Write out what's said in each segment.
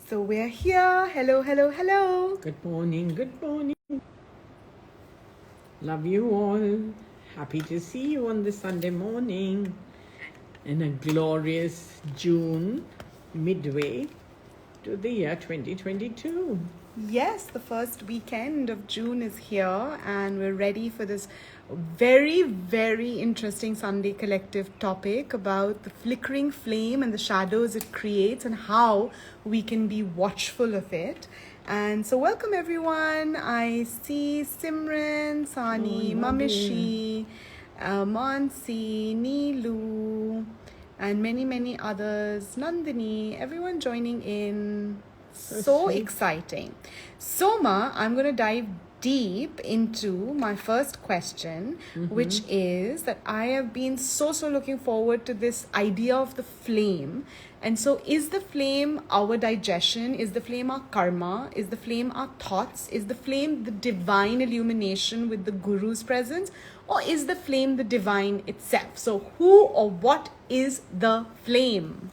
So we're here. Hello, hello, hello. Good morning, good morning. Love you all. Happy to see you on this Sunday morning in a glorious June midway to the year 2022. Yes, the first weekend of June is here, and we're ready for this very, very interesting Sunday Collective topic about the flickering flame and the shadows it creates and how we can be watchful of it. And so, welcome everyone. I see Simran, Sani, Mamishi, Mansi, Neelu, and many others. Nandini, everyone joining in. So exciting. Soma, I'm going to dive deep into my first question, which is that I have been so looking forward to this idea of the flame. And so is the flame our digestion? Is the flame our karma? Is the flame our thoughts? Is the flame the divine illumination with the guru's presence? Or is the flame the divine itself? So who or what is the flame?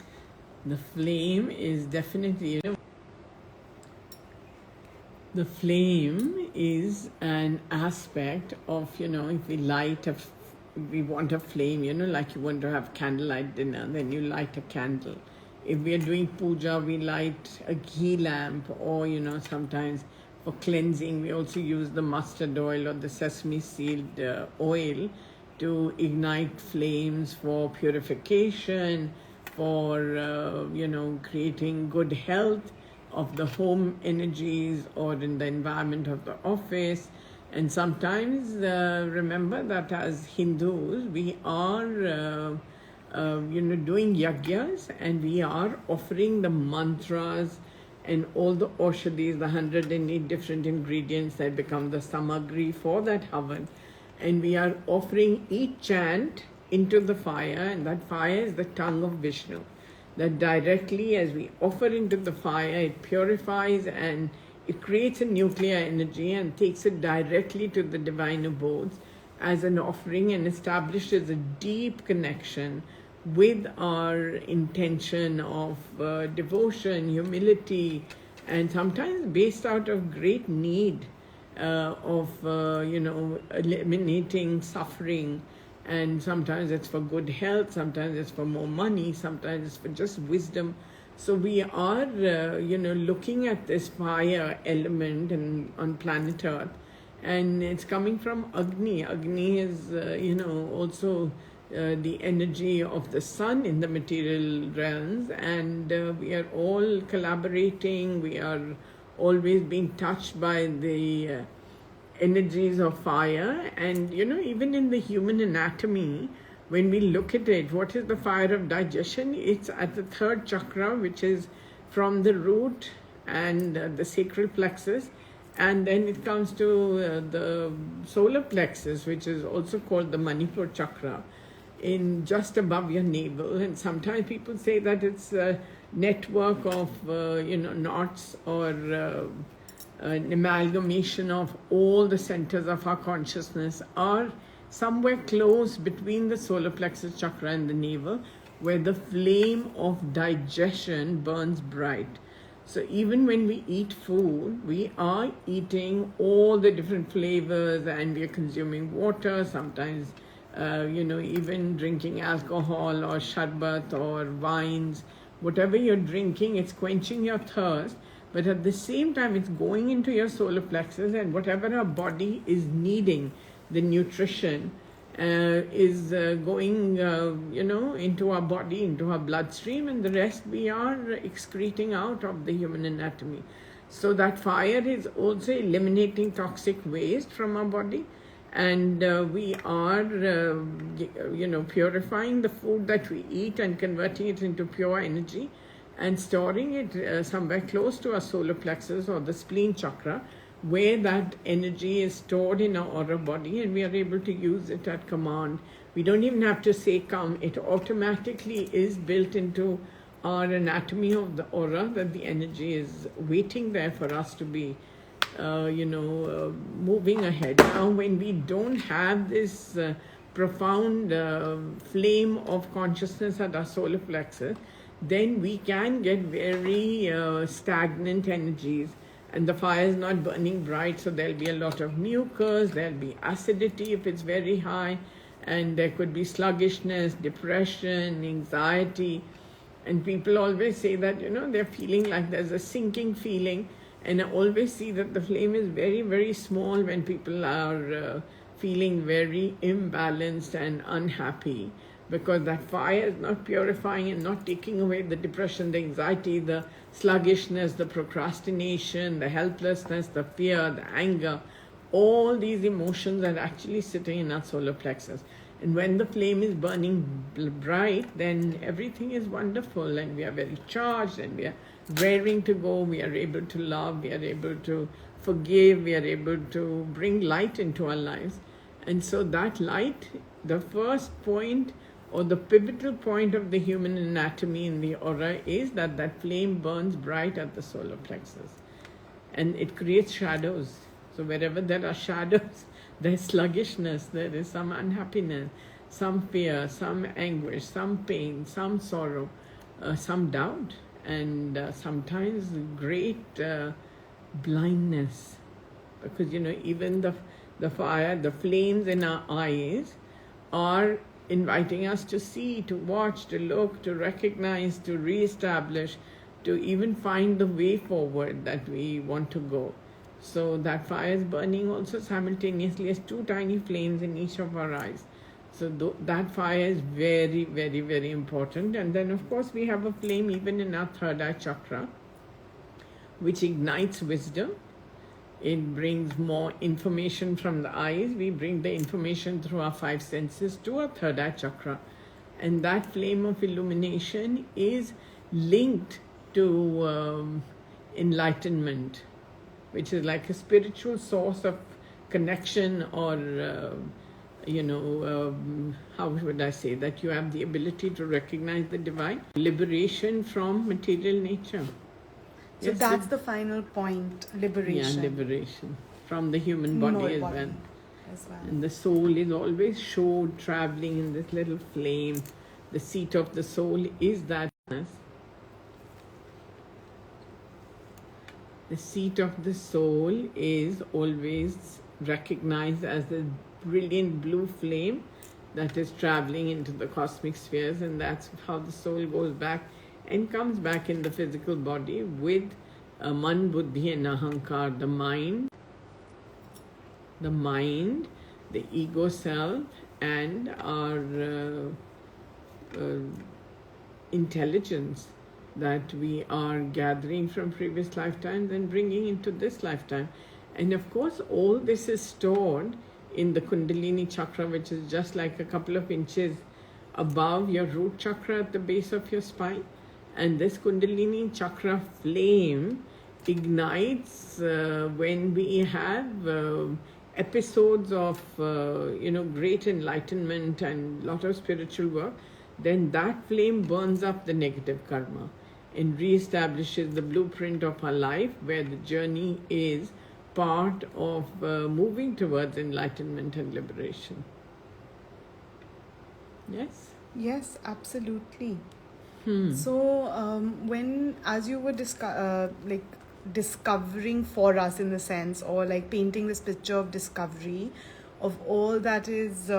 The flame is definitely, the flame is an aspect of, if we want a flame, like you want to have candlelight dinner, then you light a candle. If we are doing puja, we light a ghee lamp, or, sometimes for cleansing, we also use the mustard oil or the sesame seed oil to ignite flames for purification, for, creating good health of the home energies or in the environment of the office. And sometimes remember that as Hindus we are doing yagyas, and we are offering the mantras and all the aushadhis, the 108 different ingredients that become the samagri for that havan, and we are offering each chant into the fire, and that fire is the tongue of Vishnu. That directly as we offer into the fire, it purifies and it creates a nuclear energy and takes it directly to the Divine Abodes as an offering, and establishes a deep connection with our intention of devotion, humility, and sometimes based out of great need of eliminating suffering. And sometimes it's for good health, sometimes it's for more money, sometimes it's for just wisdom. So we are, looking at this fire element on planet Earth, and it's coming from Agni. Agni is, also the energy of the sun in the material realms, and we are all collaborating. We are always being touched by the energies of fire. And even in the human anatomy, when we look at it, what is the fire of digestion? It's at the third chakra, which is from the root and the sacral plexus, and then it comes to the solar plexus, which is also called the Manipur chakra, in just above your navel. And sometimes people say that it's a network of knots, or an amalgamation of all the centers of our consciousness, are somewhere close between the solar plexus chakra and the navel, where the flame of digestion burns bright. So even when we eat food, we are eating all the different flavors, and we are consuming water, sometimes even drinking alcohol or sharbat or wines. Whatever you're drinking, it's quenching your thirst, but at the same time it's going into your solar plexus, and whatever our body is needing, the nutrition is going into our body, into our bloodstream, and the rest we are excreting out of the human anatomy. So that fire is also eliminating toxic waste from our body, and we are purifying the food that we eat and converting it into pure energy, and storing it somewhere close to our solar plexus or the spleen chakra, where that energy is stored in our aura body, and we are able to use it at command. We don't even have to say come. It automatically is built into our anatomy of the aura, that the energy is waiting there for us to be moving ahead. Now when we don't have this profound flame of consciousness at our solar plexus, then we can get very stagnant energies, and the fire is not burning bright, so there'll be a lot of mucus, there'll be acidity if it's very high, and there could be sluggishness, depression, anxiety. And people always say that, they're feeling like there's a sinking feeling. And I always see that the flame is very, very small when people are feeling very imbalanced and unhappy, because that fire is not purifying and not taking away the depression, the anxiety, the sluggishness, the procrastination, the helplessness, the fear, the anger. All these emotions are actually sitting in our solar plexus. And when the flame is burning bright, then everything is wonderful, and we are very charged, and we are raring to go. We are able to love, we are able to forgive, we are able to bring light into our lives. And so that light, the first point or the pivotal point of the human anatomy in the aura is that flame burns bright at the solar plexus. And it creates shadows. So wherever there are shadows, there's sluggishness, there is some unhappiness, some fear, some anguish, some pain, some sorrow, some doubt, and sometimes great blindness. Because, even the fire, the flames in our eyes are inviting us to see, to watch, to look, to recognize, to re-establish, to even find the way forward that we want to go. So that fire is burning also simultaneously as two tiny flames in each of our eyes. So that fire is very, very, very important. And then, of course, we have a flame even in our third eye chakra, which ignites wisdom. It brings more information from the eyes. We bring the information through our five senses to our third eye chakra. And that flame of illumination is linked to enlightenment, which is like a spiritual source of connection, or, how would I say, that you have the ability to recognize the divine, liberation from material nature. So yes, that's the final point, liberation. Yeah, liberation from the human body as well. And the soul is always showed traveling in this little flame. The seat of the soul is that. The seat of the soul is always recognized as a brilliant blue flame that is traveling into the cosmic spheres, and that's how the soul goes back and comes back in the physical body with man, buddhi and ahankar, the mind, the ego self, and our intelligence that we are gathering from previous lifetimes and bringing into this lifetime. And of course, all this is stored in the Kundalini chakra, which is just like a couple of inches above your root chakra at the base of your spine. And this Kundalini chakra flame ignites when we have episodes of great enlightenment and lot of spiritual work. Then that flame burns up the negative karma and reestablishes the blueprint of our life, where the journey is part of moving towards enlightenment and liberation. Yes? Yes, absolutely. So when, as you were discovering for us in the sense, or like painting this picture of discovery of all that is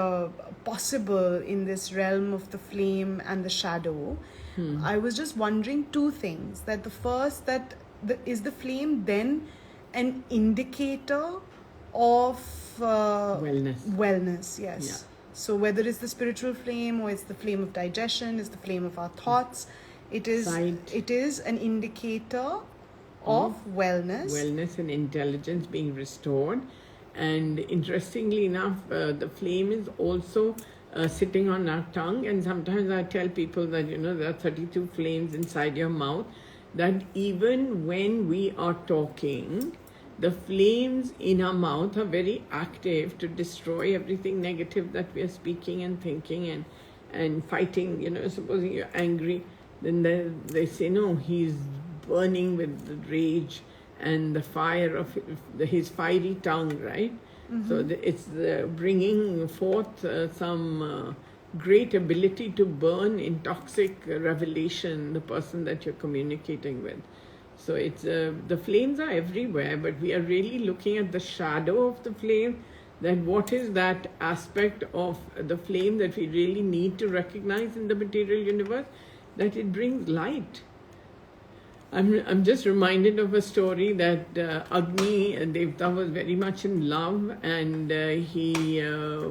possible in this realm of the flame and the shadow, I was just wondering two things. That the first, is the flame then an indicator of wellness, yes. Yeah. So whether it's the spiritual flame or it's the flame of digestion, it's the flame of our thoughts, it is an indicator of wellness and intelligence being restored. And interestingly enough, the flame is also sitting on our tongue. And sometimes I tell people that there are 32 flames inside your mouth, that even when we are talking, the flames in our mouth are very active to destroy everything negative that we are speaking and thinking and fighting. Supposing you're angry, then they say, no, he's burning with the rage and the fire of his fiery tongue, right? Mm-hmm. So it's bringing forth some great ability to burn in toxic revelation the person that you're communicating with. So it's the flames are everywhere, but we are really looking at the shadow of the flame. That what is that aspect of the flame that we really need to recognize in the material universe, that it brings light. I'm just reminded of a story that Agni Devta was very much in love, and he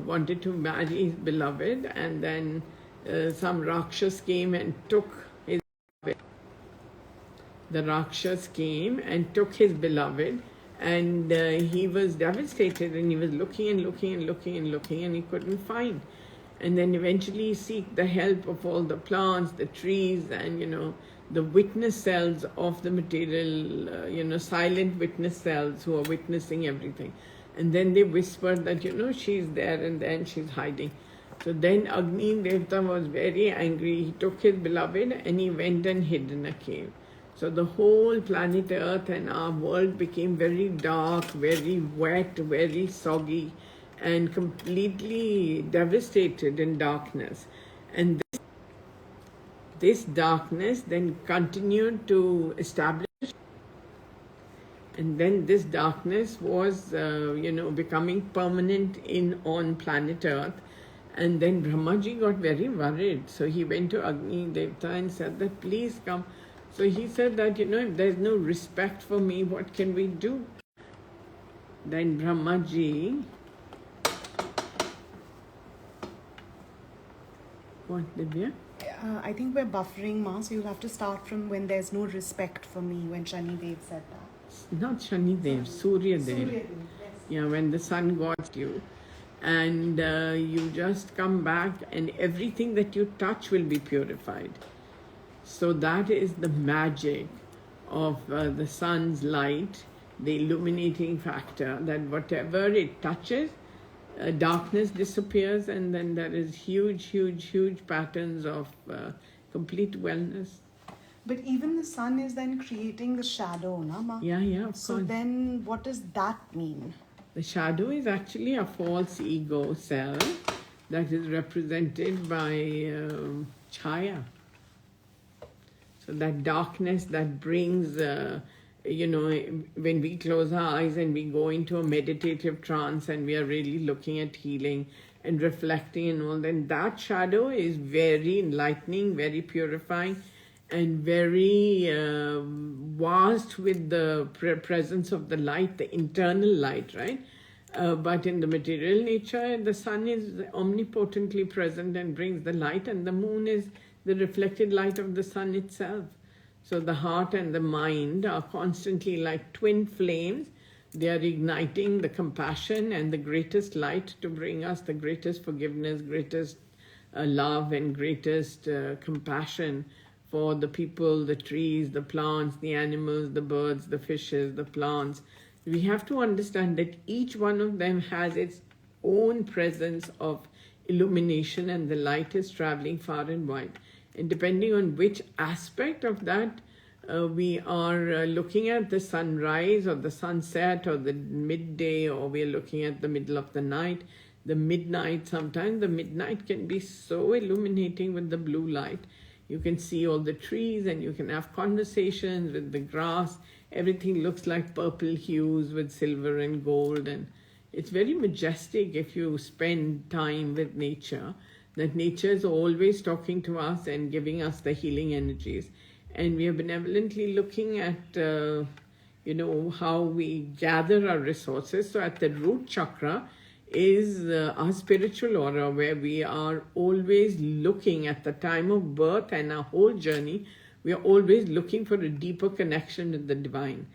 wanted to marry his beloved, and then some Rakshas came and took his beloved. The Rakshas came and took his beloved, and he was devastated, and he was looking and looking and looking and looking, and he couldn't find. And then eventually he seek the help of all the plants, the trees, and the witness cells of the material, silent witness cells who are witnessing everything. And then they whispered that, she's there, and then she's hiding. So then Agni Devta was very angry. He took his beloved and he went and hid in a cave. So the whole planet Earth and our world became very dark, very wet, very soggy, and completely devastated in darkness. And this darkness then continued to establish, and then this darkness was becoming permanent on planet Earth. And then Brahmaji got very worried, so he went to Agni Devta and said that please come. So he said that if there's no respect for me, what can we do? Then Brahmaji, what, Divya? I think we're buffering, Ma, so you'll have to start from when there's no respect for me, when Shani Dev said that. Not Shani Dev, Surya Dev. Surya Dev, yes. Yeah, when the sun got you. And you just come back and everything that you touch will be purified. So that is the magic of the sun's light, the illuminating factor, that whatever it touches, darkness disappears, and then there is huge patterns of complete wellness. But even the sun is then creating the shadow, na, Ma? Yeah, of course. So then what does that mean? The shadow is actually a false ego cell that is represented by Chaya. So that darkness that brings, when we close our eyes and we go into a meditative trance and we are really looking at healing and reflecting and all, then that shadow is very enlightening, very purifying, and very vast with the presence of the light, the internal light, right? But in the material nature, the sun is omnipotently present and brings the light, and the moon is the reflected light of the sun itself. So the heart and the mind are constantly like twin flames. They are igniting the compassion and the greatest light to bring us the greatest forgiveness, greatest love, and greatest compassion for the people, the trees, the plants, the animals, the birds, the fishes, the plants. We have to understand that each one of them has its own presence of illumination, and the light is traveling far and wide. And depending on which aspect of that we are looking at, the sunrise or the sunset or the midday, or we are looking at the middle of the night, the midnight. Sometimes the midnight can be so illuminating with the blue light. You can see all the trees and you can have conversations with the grass. Everything looks like purple hues with silver and gold, and it's very majestic if you spend time with nature. That nature is always talking to us and giving us the healing energies. And we are benevolently looking at, how we gather our resources. So at the root chakra is our spiritual aura, where we are always looking at the time of birth and our whole journey. We are always looking for a deeper connection with the divine.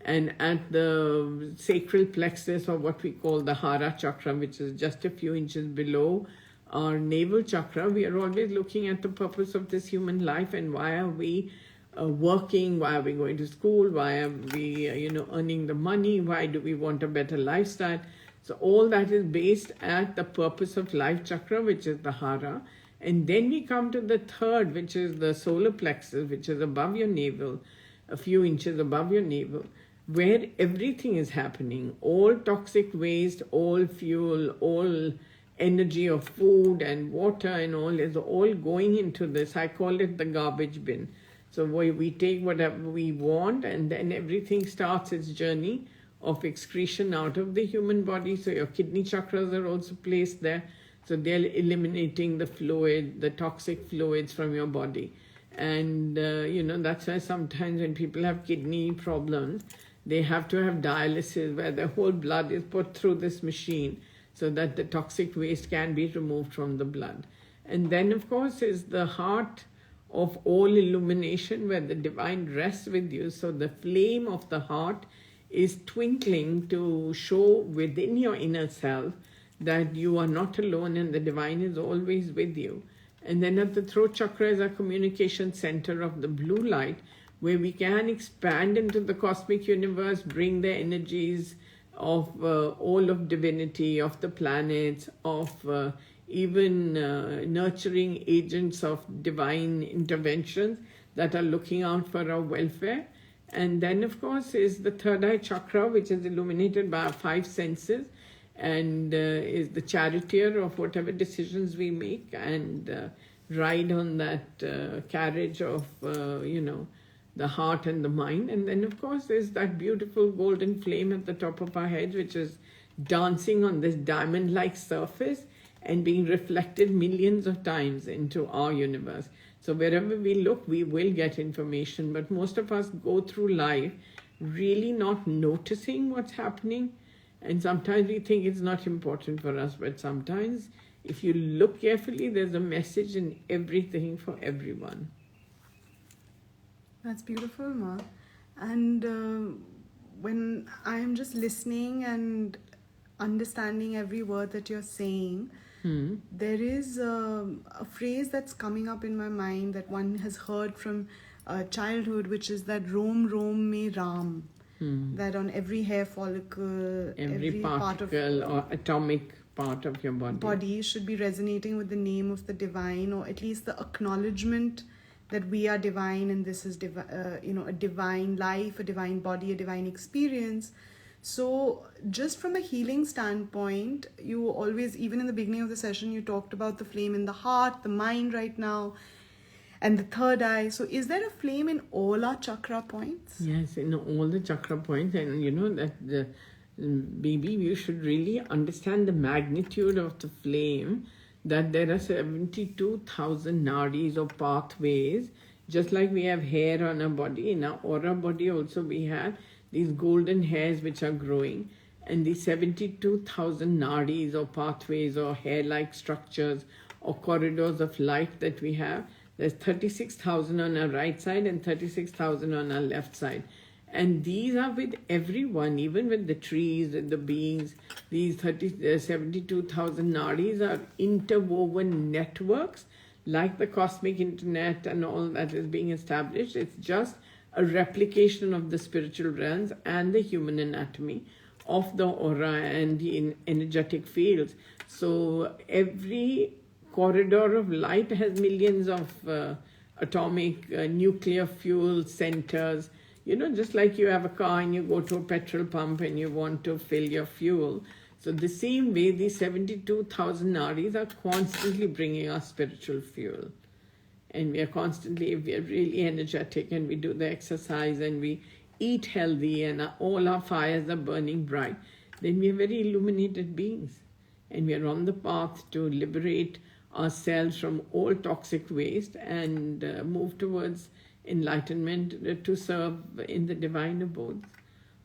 And at the sacral plexus, or what we call the Hara chakra, which is just a few inches below our navel chakra, we are always looking at the purpose of this human life, and why are we working, why are we going to school, why are we earning the money, why do we want a better lifestyle. So all that is based at the purpose of life chakra, which is the Hara. And then we come to the third, which is the solar plexus, which is above your navel, a few inches above your navel, where everything is happening. All toxic waste, all fuel, all energy of food and water and all is all going into this. I call it the garbage bin. So we take whatever we want, and then everything starts its journey of excretion out of the human body. So your kidney chakras are also placed there. So they're eliminating the fluid, the toxic fluids from your body. And, that's why sometimes when people have kidney problems, they have to have dialysis where the whole blood is put through this machine so that the toxic waste can be removed from the blood. And then, of course, is the heart of all illumination where the divine rests with you. So the flame of the heart is twinkling to show within your inner self that you are not alone and the divine is always with you. And then at the throat chakra is our communication center of the blue light, where we can expand into the cosmic universe, bring the energies of all of divinity, of the planets, of even nurturing agents of divine interventions that are looking out for our welfare. And then, of course, is the third eye chakra, which is illuminated by our five senses, and is the charioteer of whatever decisions we make, and ride on that carriage of, the heart and the mind. And then, of course, there's that beautiful golden flame at the top of our heads, which is dancing on this diamond-like surface and being reflected millions of times into our universe. So wherever we look, we will get information, but most of us go through life really not noticing what's happening. And sometimes we think it's not important for us, but sometimes if you look carefully, there's a message in everything for everyone. That's beautiful, Ma. And when I'm just listening and understanding every word that you're saying, there is a phrase that's coming up in my mind that one has heard from childhood, which is that Rom Rom me Ram. That on every hair follicle, every particle or atomic part of your body should be resonating with the name of the divine, or at least the acknowledgement that we are divine and this is a divine life, a divine body, a divine experience. So just from a healing standpoint, you always, even in the beginning of the session, you talked about the flame in the heart, the mind right now, and the third eye. So is there a flame in all our chakra points? Yes, in all the chakra points. And that baby, you should really understand the magnitude of the flame, that there are 72,000 nadis or pathways. Just like we have hair on our body, in our aura body also we have these golden hairs which are growing. And these 72,000 nadis or pathways or hair-like structures or corridors of light that we have, there's 36,000 on our right side and 36,000 on our left side. And these are with everyone, even with the trees, with the beings. These 72,000 nadis are interwoven networks, like the cosmic internet and all that is being established. It's just a replication of the spiritual realms and the human anatomy of the aura and the energetic fields. So every corridor of light has millions of atomic nuclear fuel centers. Just like you have a car and you go to a petrol pump and you want to fill your fuel. So the same way, these 72,000 nadis are constantly bringing us spiritual fuel. And we are constantly, if we are really energetic and we do the exercise and we eat healthy and all our fires are burning bright, then we are very illuminated beings. And we are on the path to liberate ourselves from all toxic waste and move towards enlightenment to serve in the divine abode.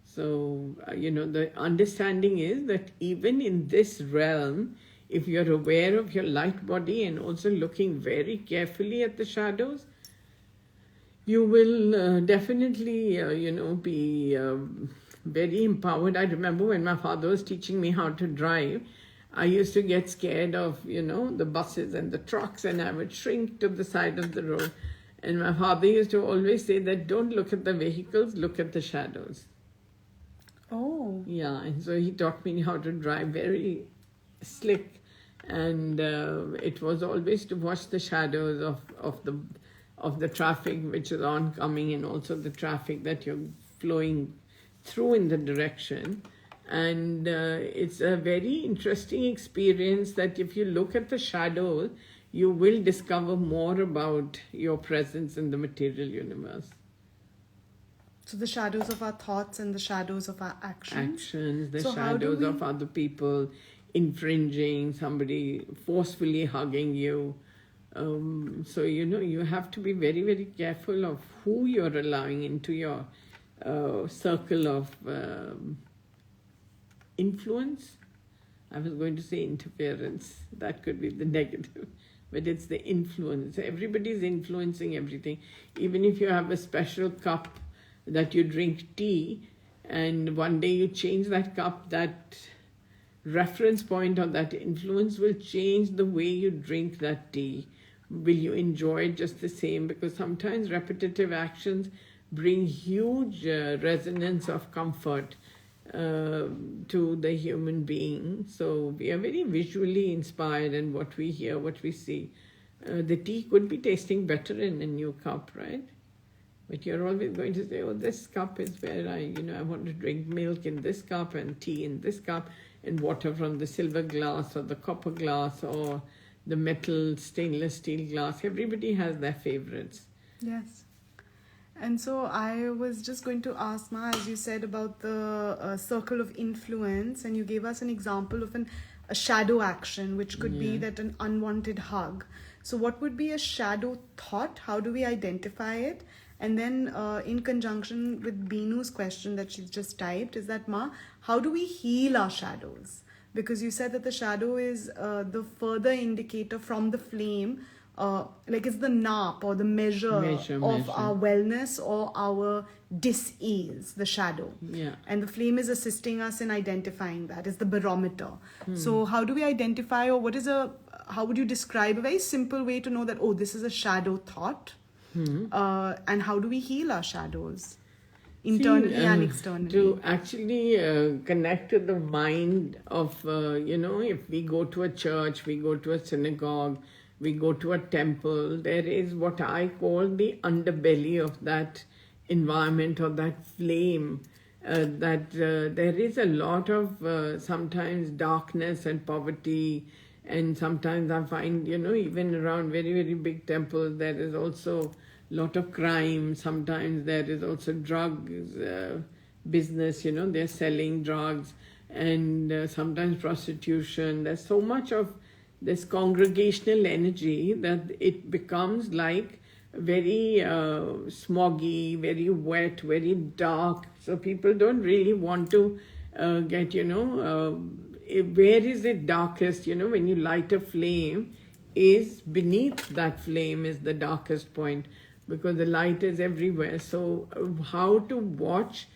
So, the understanding is that even in this realm, if you're aware of your light body and also looking very carefully at the shadows, you will definitely, be very empowered. I remember when my father was teaching me how to drive, I used to get scared of, the buses and the trucks, and I would shrink to the side of the road. And my father used to always say that don't look at the vehicles, look at the shadows. Oh. Yeah, and so he taught me how to drive very slick. And it was always to watch the shadows of the traffic which is oncoming, and also the traffic that you're flowing through in the direction. And it's a very interesting experience that if you look at the shadow, you will discover more about your presence in the material universe. So the shadows of our thoughts and the shadows of our actions. The So how do shadows we- of other people, infringing, somebody forcefully hugging you. So, you have to be very, very careful of who you're allowing into your circle of influence. I was going to say interference. That could be the negative. But it's the influence. Everybody's influencing everything. Even if you have a special cup that you drink tea, and one day you change that cup, that reference point or that influence will change the way you drink that tea. Will you enjoy it just the same? Because sometimes repetitive actions bring huge resonance of comfort to the human being. So we are very visually inspired in what we hear, what we see. The tea could be tasting better in a new cup, right? But you're always going to say, oh, this cup is where I want to drink milk in this cup and tea in this cup and water from the silver glass or the copper glass or the metal stainless steel glass. Everybody has their favorites. Yes. And so I was just going to ask, Ma, as you said about the circle of influence, and you gave us an example of a shadow action, which could be that an unwanted hug. So what would be a shadow thought? How do we identify it? And then in conjunction with Binu's question that she's just typed, is that, Ma, how do we heal our shadows? Because you said that the shadow is the further indicator from the flame, like it's the nap or the measure of our wellness or our dis-ease, the shadow. Yeah. And the flame is assisting us in identifying that, is the barometer. So how do we identify, or how would you describe a very simple way to know that, oh, this is a shadow thought? And how do we heal our shadows? Internally and externally. To actually connect to the mind of, if we go to a church, we go to a synagogue, we go to a temple, there is what I call the underbelly of that environment or that flame. That there is a lot of sometimes darkness and poverty, and sometimes I find, even around very, very big temples, there is also lot of crime. Sometimes there is also drugs business, they're selling drugs, and sometimes prostitution. There's so much of this congregational energy that it becomes like very smoggy, very wet, very dark. So people don't really want to get, where is it darkest? When you light a flame, is beneath that flame is the darkest point, because the light is everywhere. So how to watch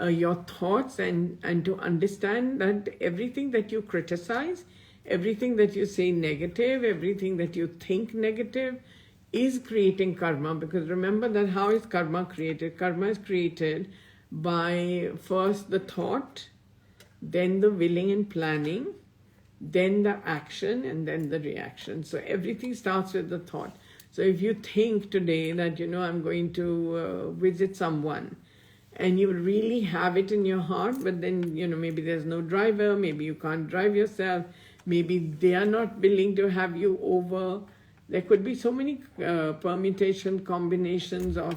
your thoughts and to understand that everything that you criticize, everything that you say negative, everything that you think negative is creating karma. Because remember that how is karma created? Karma is created by first the thought, then the willing and planning, then the action, and then the reaction. So everything starts with the thought. So if you think today that, I'm going to visit someone, and you really have it in your heart, but then, maybe there's no driver, maybe you can't drive yourself, maybe they are not willing to have you over. There could be so many permutation, combinations of,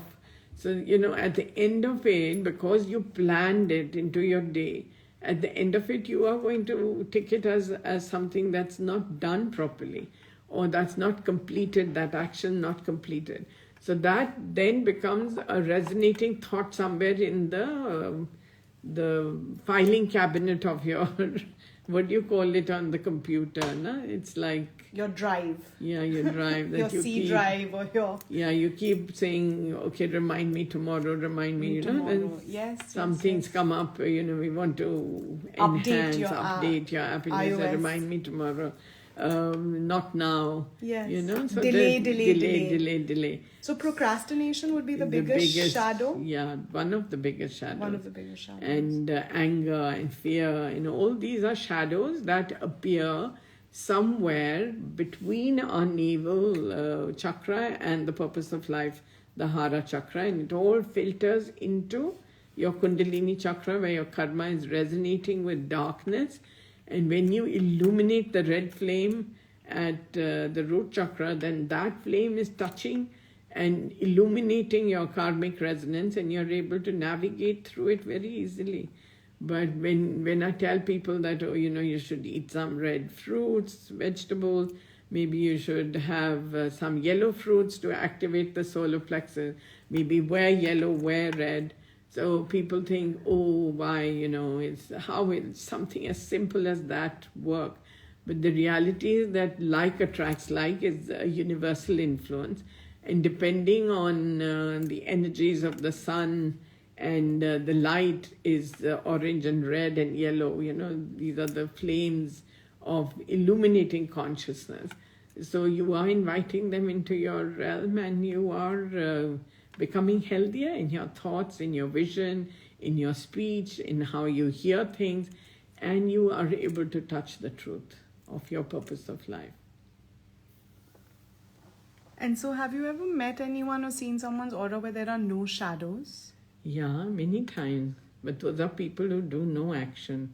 so, at the end of it, because you planned it into your day, at the end of it, you are going to take it as something that's not done properly, or that's not completed, that action not completed. So that then becomes a resonating thought somewhere in the filing cabinet of your, what do you call it on the computer? No? It's like... Your drive. Yeah, your drive. That your C drive or your... Yeah, you keep saying, okay, remind me tomorrow, remind me, tomorrow. Yes, some things come up, we want to enhance, update your app, and you say, remind me tomorrow. Not now. Yes. So delay. So procrastination would be the biggest shadow? Yeah, one of the biggest shadows. One of the biggest shadows. And anger and fear, all these are shadows that appear somewhere between our navel chakra and the purpose of life, the Hara chakra, and it all filters into your Kundalini chakra, where your karma is resonating with darkness. And when you illuminate the red flame at the root chakra, then that flame is touching and illuminating your karmic resonance, and you're able to navigate through it very easily. But when I tell people that, you should eat some red fruits, vegetables, maybe you should have some yellow fruits to activate the solar plexus, maybe wear yellow, wear red. So people think, oh, why, how will something as simple as that work? But the reality is that like attracts like is a universal influence. And depending on the energies of the sun and the light is orange and red and yellow, these are the flames of illuminating consciousness. So you are inviting them into your realm, and you are becoming healthier in your thoughts, in your vision, in your speech, in how you hear things, and you are able to touch the truth of your purpose of life. And so have you ever met anyone or seen someone's aura where there are no shadows? Yeah, many times. But those are people who do no action.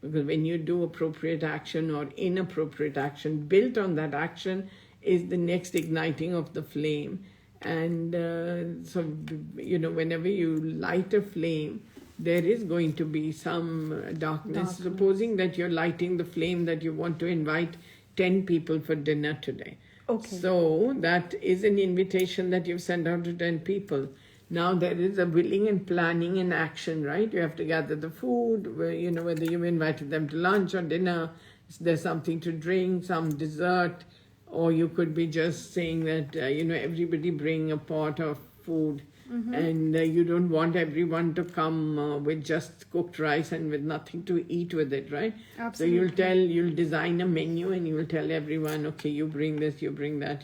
Because when you do appropriate action or inappropriate action, built on that action is the next igniting of the flame. And so, whenever you light a flame, there is going to be some darkness. Supposing that you're lighting the flame that you want to invite 10 people for dinner today. Okay. So that is an invitation that you've sent out to 10 people. Now there is a willing and planning and action, right? You have to gather the food, whether you've invited them to lunch or dinner, there's something to drink, some dessert, or you could be just saying that, everybody bring a pot of food. Mm-hmm. And you don't want everyone to come with just cooked rice and with nothing to eat with it, right? Absolutely. So you'll design a menu and you will tell everyone, okay, you bring this, you bring that,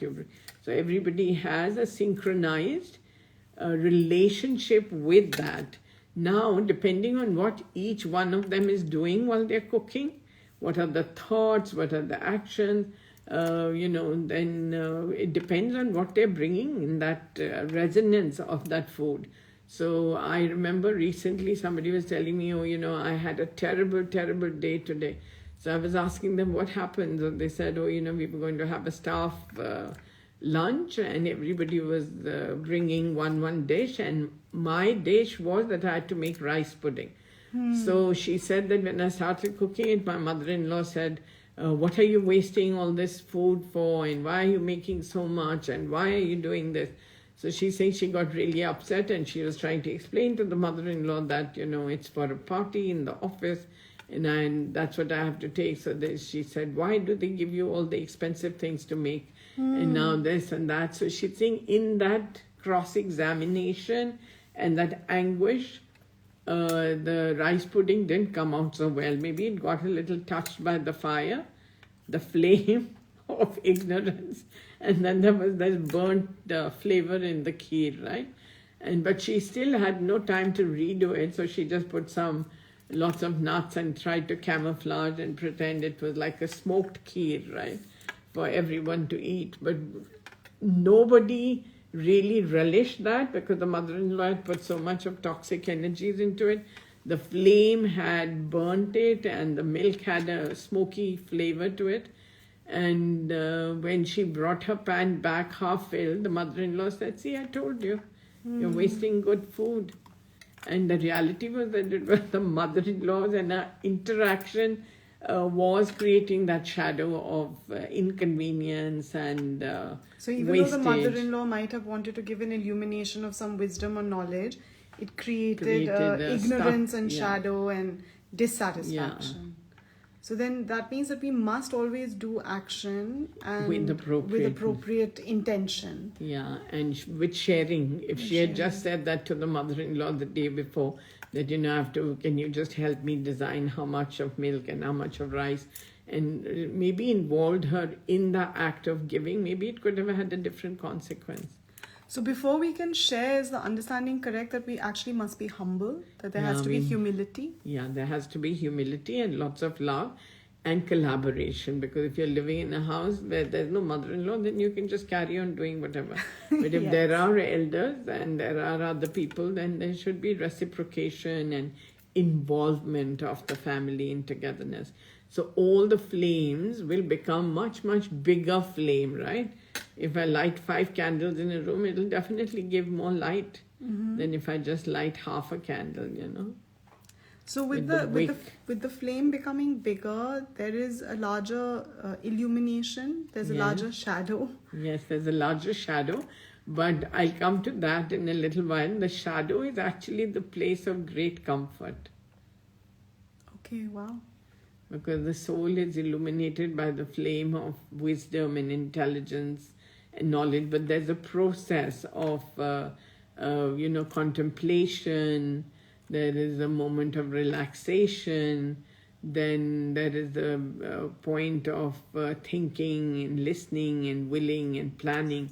So everybody has a synchronized relationship with that. Now, depending on what each one of them is doing while they're cooking, what are the thoughts, what are the actions, then it depends on what they're bringing in that resonance of that food. So I remember recently somebody was telling me, I had a terrible, terrible day today. So I was asking them what happened. And they said, we were going to have a staff lunch and everybody was bringing one dish. And my dish was that I had to make rice pudding. So she said that when I started cooking it, my mother-in-law said, what are you wasting all this food for, and why are you making so much, and why are you doing this? So she said she got really upset, and she was trying to explain to the mother-in-law that, it's for a party in the office, and that's what I have to take. So she said, why do they give you all the expensive things to make, and now this and that? So she's saying in that cross-examination and that anguish, the rice pudding didn't come out so well. Maybe it got a little touched by the fire, the flame of ignorance, and then there was this burnt flavor in the kheer, right? But she still had no time to redo it, so she just put lots of nuts and tried to camouflage and pretend it was like a smoked kheer, right, for everyone to eat. But nobody really relished that because the mother-in-law had put so much of toxic energies into it. The flame had burnt it and the milk had a smoky flavor to it. And when she brought her pan back half filled, the mother-in-law said, see, I told you, you're wasting good food. And the reality was that it was the mother-in-laws and our interaction was creating that shadow of inconvenience and so even wastage. Though the mother-in-law might have wanted to give an illumination of some wisdom or knowledge, it created ignorance and shadow and dissatisfaction. So then that means that we must always do action and with appropriate intention. Yeah, and with sharing. If she had just said that to the mother-in-law the day before, that can you just help me design how much of milk and how much of rice, and maybe involved her in the act of giving, maybe it could have had a different consequence. So before we can share, is the understanding correct that we actually must be humble, that there has to be humility? Yeah, there has to be humility and lots of love. and collaboration, because if you're living in a house where there's no mother-in-law, then you can just carry on doing whatever. But if Yes. there are elders and there are other people, then there should be reciprocation and involvement of the family in togetherness. So all the flames will become much, much bigger flame, right? If I light 5 candles in a room, it'll definitely give more light than if I just light half a candle, you know. So with the flame becoming bigger, there is a larger illumination. There's a larger shadow. Yes, there's a larger shadow, but I'll come to that in a little while. The shadow is actually the place of great comfort, Okay, wow. because the soul is illuminated by the flame of wisdom and intelligence and knowledge. But there's a process of, contemplation. There is a moment of relaxation. Then there is a point of thinking and listening and willing and planning.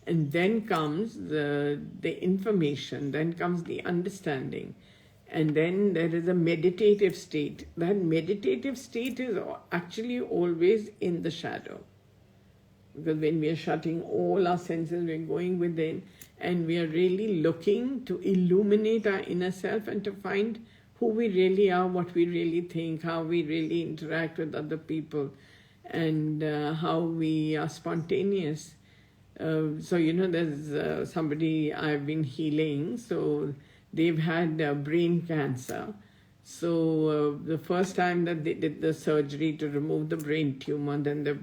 And then comes the information. Then comes the understanding. And then there is a meditative state. That meditative state is actually always in the shadow. Because when we are shutting all our senses, we're going within, and we are really looking to illuminate our inner self and to find who we really are, what we really think, how we really interact with other people, and how we are spontaneous. There's somebody I've been healing, so they've had brain cancer. So the first time that they did the surgery to remove the brain tumor, then the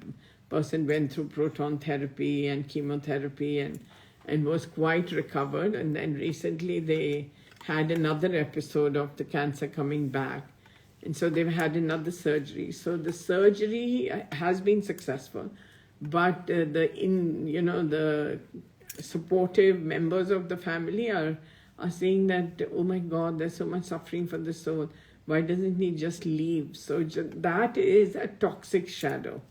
person went through proton therapy and chemotherapy and was quite recovered. And then recently they had another episode of the cancer coming back. And so they've had another surgery. So the surgery has been successful, but the supportive members of the family are saying that, oh my God, there's so much suffering for the soul. Why doesn't he just leave? So that is a toxic shadow.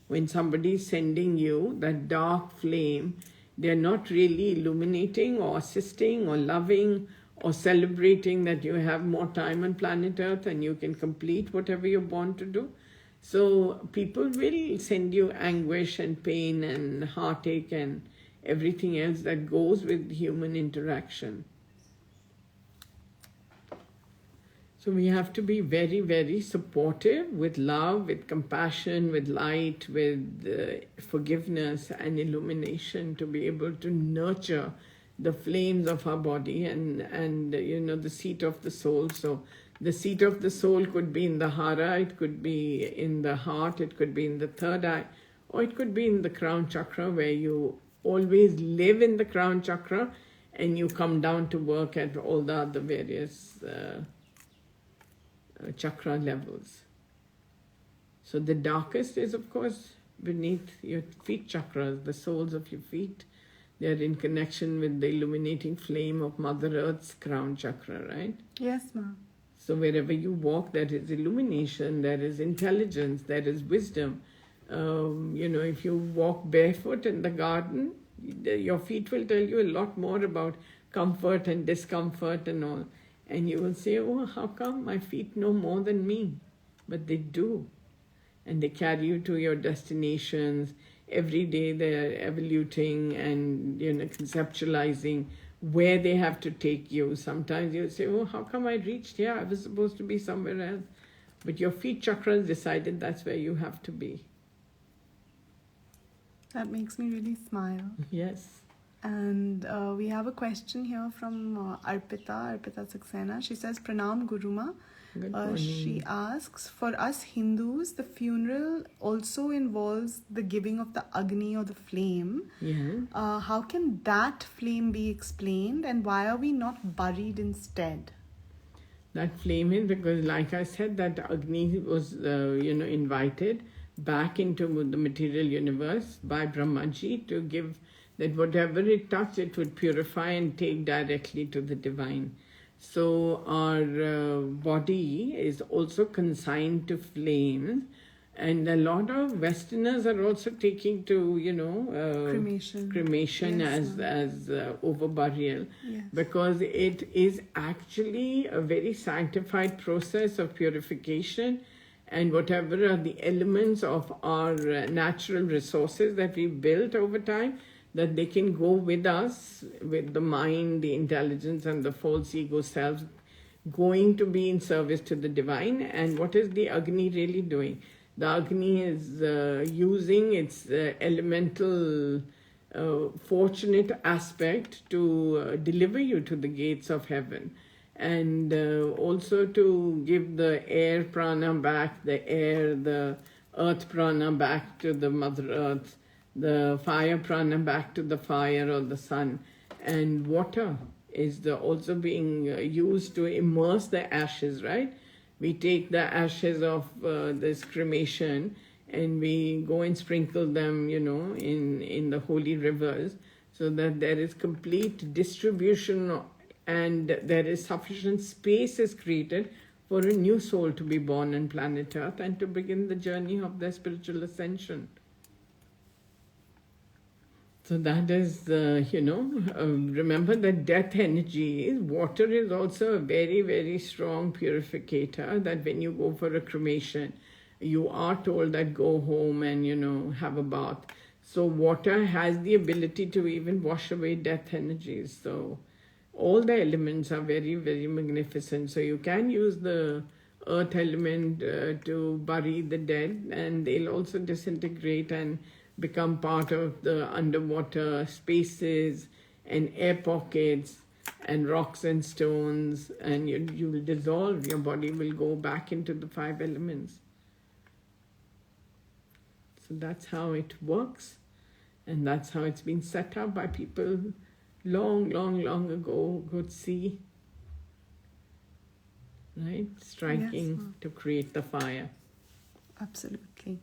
When somebody is sending you that dark flame, they're not really illuminating or assisting or loving or celebrating that you have more time on planet Earth and you can complete whatever you're born to do. So people will send you anguish and pain and heartache and everything else that goes with human interaction. So we have to be very, very supportive with love, with compassion, with light, with forgiveness and illumination to be able to nurture the flames of our body and the seat of the soul. So the seat of the soul could be in the hara, it could be in the heart, it could be in the third eye, or it could be in the crown chakra, where you always live in the crown chakra and you come down to work at all the other various chakra levels. So the darkest is, of course, beneath your feet chakras, the soles of your feet. They are in connection with the illuminating flame of Mother Earth's crown chakra, right? Yes, ma'am. So wherever you walk, there is illumination, there is intelligence, there is wisdom. If you walk barefoot in the garden, your feet will tell you a lot more about comfort and discomfort and all. And you will say, oh, how come my feet know more than me? But they do. And they carry you to your destinations. Every day they're evoluting and, conceptualizing where they have to take you. Sometimes you say, oh, how come I reached here? I was supposed to be somewhere else. But your feet chakras decided that's where you have to be. That makes me really smile. Yes. And we have a question here from Arpita Saxena. She says, Pranam Guruma. Good morning. She asks, for us Hindus, the funeral also involves the giving of the Agni or the flame. Yeah. How can that flame be explained, and why are we not buried instead? That flame is because, like I said, that Agni was, invited back into the material universe by Brahmaji to give that whatever it touched, it would purify and take directly to the divine. So our body is also consigned to flames, and a lot of Westerners are also taking to, cremation Yes, as over burial, Yes. because it is actually a very sanctified process of purification and whatever are the elements of our natural resources that we built over time, that they can go with us, with the mind, the intelligence, and the false ego selves going to be in service to the divine. And what is the Agni really doing? The Agni is using its elemental fortunate aspect to deliver you to the gates of heaven, and also to give the air prana back, the earth prana back to the Mother Earth, the fire prana back to the fire or the sun, and water is also being used to immerse the ashes, right? We take the ashes of this cremation and we go and sprinkle them, in the holy rivers, so that there is complete distribution and there is sufficient space is created for a new soul to be born on planet Earth and to begin the journey of their spiritual ascension. So that is, remember that death energy, water is also a very, very strong purificator, that when you go for a cremation, you are told that go home and, have a bath. So water has the ability to even wash away death energies. So all the elements are very, very magnificent. So you can use the earth element to bury the dead, and they'll also disintegrate and become part of the underwater spaces and air pockets and rocks and stones, and you will dissolve. Your body will go back into the 5 elements. So that's how it works, and that's how it's been set up by people long, long, long ago. Could see, right? Striking to create the fire. Absolutely.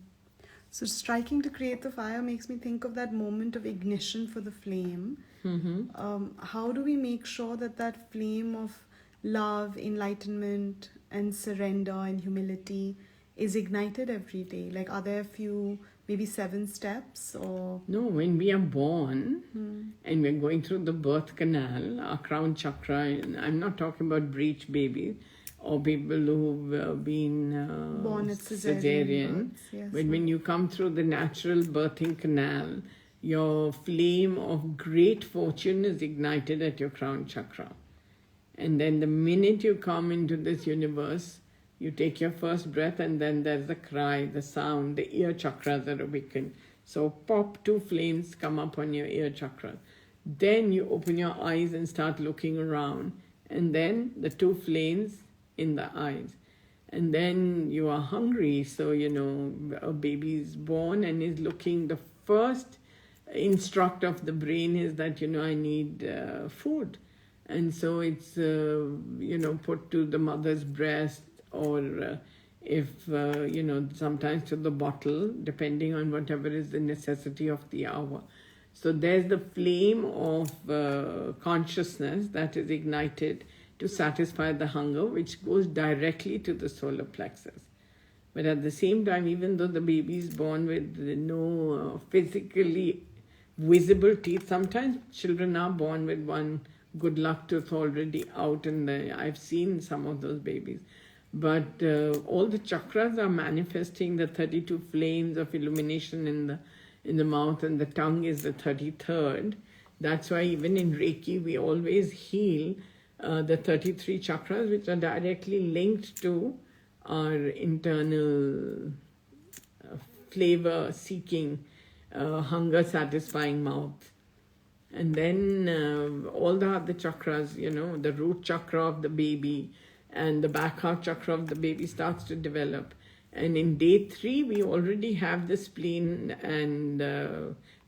So striking to create the fire makes me think of that moment of ignition for the flame. How do we make sure that flame of love, enlightenment, and surrender and humility is ignited every day? Like, are there a few, maybe 7 steps or? No, when we are born and we're going through the birth canal, our crown chakra, and I'm not talking about breech babies, or people who've been born at cesarean. Yes. But when you come through the natural birthing canal, your flame of great fortune is ignited at your crown chakra. And then the minute you come into this universe, you take your first breath, and then there's the cry, the sound, the ear chakras are awakened. So pop, 2 flames come up on your ear chakra. Then you open your eyes and start looking around. And then the 2 flames in the eyes, and then you are hungry. So a baby is born and is looking. The first instruct of the brain is that I need food, and so it's put to the mother's breast, or if sometimes to the bottle, depending on whatever is the necessity of the hour. So there's the flame of consciousness that is ignited to satisfy the hunger, which goes directly to the solar plexus. But at the same time, even though the baby is born with no physically visible teeth, sometimes children are born with one good luck tooth already out, and I've seen some of those babies. But all the chakras are manifesting the 32 flames of illumination in the mouth, and the tongue is the 33rd. That's why even in Reiki, we always heal the 33 chakras, which are directly linked to our internal flavor-seeking, hunger-satisfying mouth. And then all the other chakras, the root chakra of the baby and the back half chakra of the baby starts to develop. And in day 3, we already have the spleen and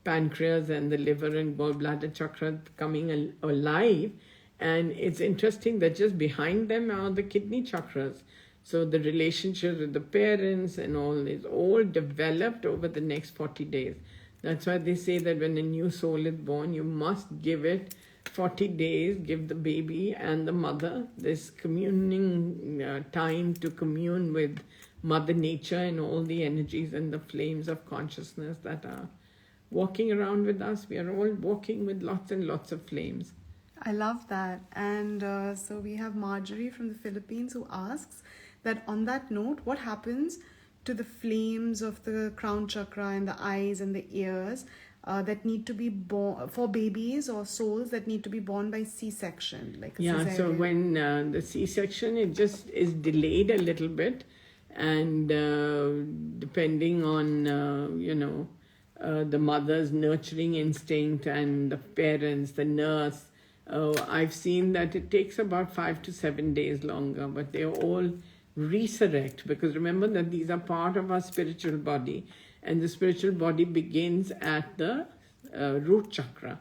pancreas and the liver and gallbladder chakra coming alive. And it's interesting that just behind them are the kidney chakras. So the relationship with the parents and all is all developed over the next 40 days. That's why they say that when a new soul is born, you must give it 40 days, give the baby and the mother this communing time to commune with Mother Nature and all the energies and the flames of consciousness that are walking around with us. We are all walking with lots and lots of flames. I love that. And so we have Marjorie from the Philippines who asks that on that note, what happens to the flames of the crown chakra and the eyes and the ears that need to be born for babies or souls that need to be born by C-section? Like a Yeah, so cesarean? when the C-section, it just is delayed a little bit. And depending on, the mother's nurturing instinct and the parents, the nurse, I've seen that it takes about 5 to 7 days longer, but they all resurrect, because remember that these are part of our spiritual body, and the spiritual body begins at the root chakra,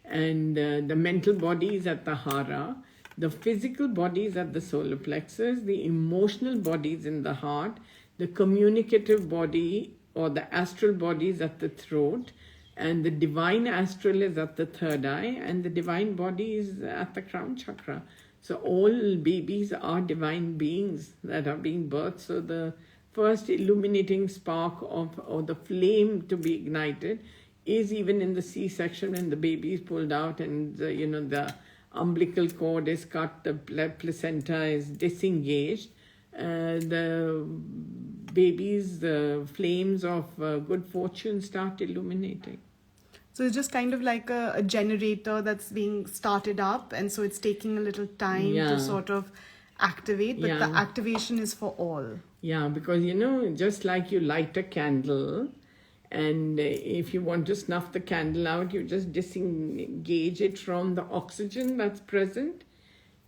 and the mental body is at the hara, the physical body is at the solar plexus, the emotional body is in the heart, the communicative body or the astral body is at the throat, and the divine astral is at the third eye, and the divine body is at the crown chakra. So all babies are divine beings that are being birthed. So the first illuminating spark or the flame to be ignited is even in the C-section when the baby is pulled out and the umbilical cord is cut, the placenta is disengaged. The baby's flames of good fortune start illuminating. So it's just kind of like a generator that's being started up, and so it's taking a little time to sort of activate, but the activation is for all. Yeah, because just like you light a candle, and if you want to snuff the candle out, you just disengage it from the oxygen that's present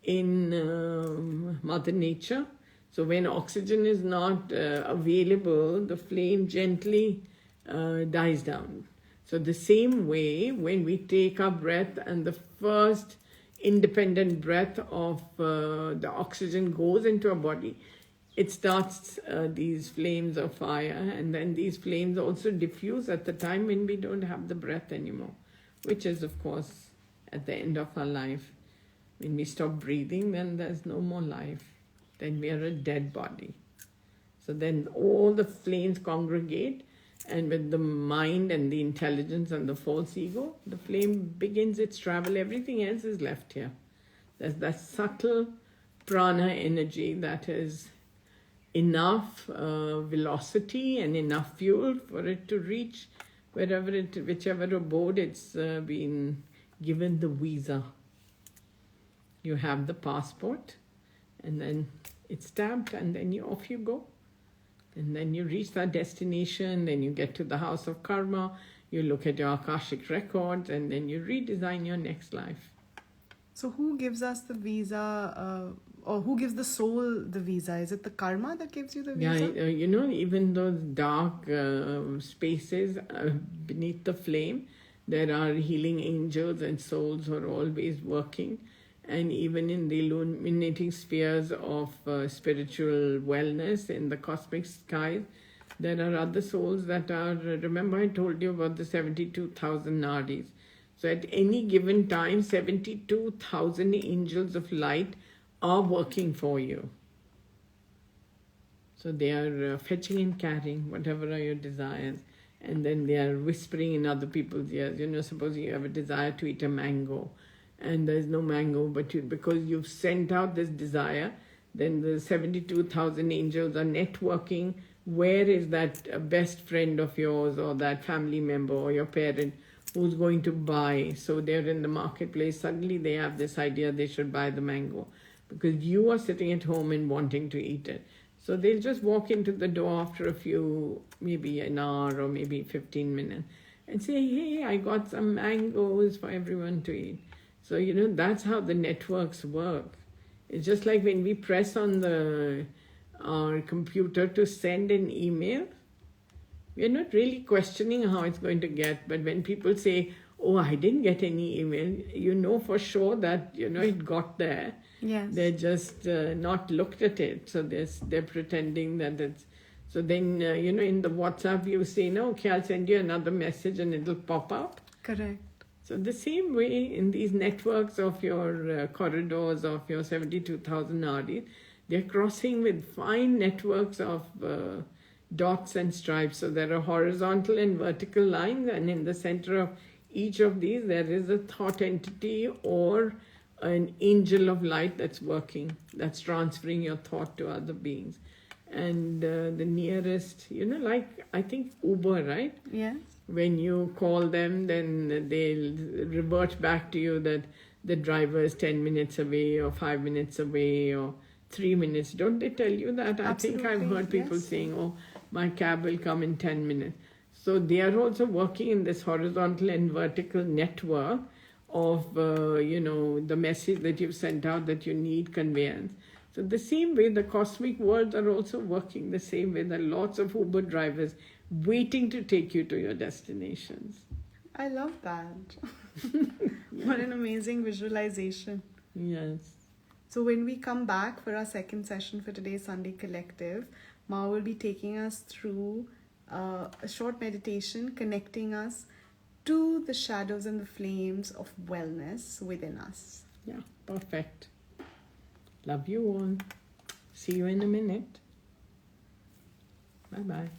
in Mother Nature. So when oxygen is not available, the flame gently dies down. So the same way, when we take our breath and the first independent breath of the oxygen goes into our body, it starts these flames of fire, and then these flames also diffuse at the time when we don't have the breath anymore, which is, of course, at the end of our life. When we stop breathing, then there's no more life. Then we are a dead body. So then all the flames congregate, and with the mind and the intelligence and the false ego, the flame begins its travel. Everything else is left here. There's that subtle prana energy that is enough velocity and enough fuel for it to reach whichever abode it's been given the visa. You have the passport, and then it's stamped, and then off you go. And then you reach that destination, then you get to the house of karma, you look at your Akashic records, and then you redesign your next life. So who gives us the visa, or who gives the soul the visa? Is it the karma that gives you the visa? Yeah, even those dark spaces beneath the flame, there are healing angels and souls who are always working. And even in the illuminating spheres of spiritual wellness in the cosmic skies, there are other souls that are, remember I told you about the 72,000 nadis. So at any given time, 72,000 angels of light are working for you. So they are fetching and carrying whatever are your desires. And then they are whispering in other people's ears. Suppose you have a desire to eat a mango, and there's no mango, but because you've sent out this desire, then the 72,000 angels are networking. Where is that best friend of yours, or that family member, or your parent who's going to buy? So they're in the marketplace. Suddenly they have this idea they should buy the mango because you are sitting at home and wanting to eat it. So they'll just walk into the door after a few, maybe an hour or maybe 15 minutes, and say, hey, I got some mangoes for everyone to eat. So, that's how the networks work. It's just like when we press on our computer to send an email, we're not really questioning how it's going to get. But when people say, oh, I didn't get any email, for sure that, it got there. Yes. They're just not looked at it. So they're pretending that it's... So then, in the WhatsApp, you say, no, okay, I'll send you another message and it'll pop up. Correct. So the same way in these networks of your corridors of your 72,000 nadis, they're crossing with fine networks of dots and stripes. So there are horizontal and vertical lines, and in the center of each of these there is a thought entity or an angel of light that's working, that's transferring your thought to other beings. And the nearest, like I think Uber, right? Yeah. When you call them, then they'll revert back to you that the driver is 10 minutes away or 5 minutes away or 3 minutes. Don't they tell you that? I think I've heard people saying, oh, my cab will come in 10 minutes. So they are also working in this horizontal and vertical network of, the message that you've sent out that you need conveyance. So the same way the cosmic worlds are also working the same way. There are lots of Uber drivers waiting to take you to your destinations. I love that. What an amazing visualization. Yes. So when we come back for our second session for today's Sunday Collective, Ma will be taking us through a short meditation connecting us to the shadows and the flames of wellness within us. Yeah, perfect. Love you all. See you in a minute. Bye-bye.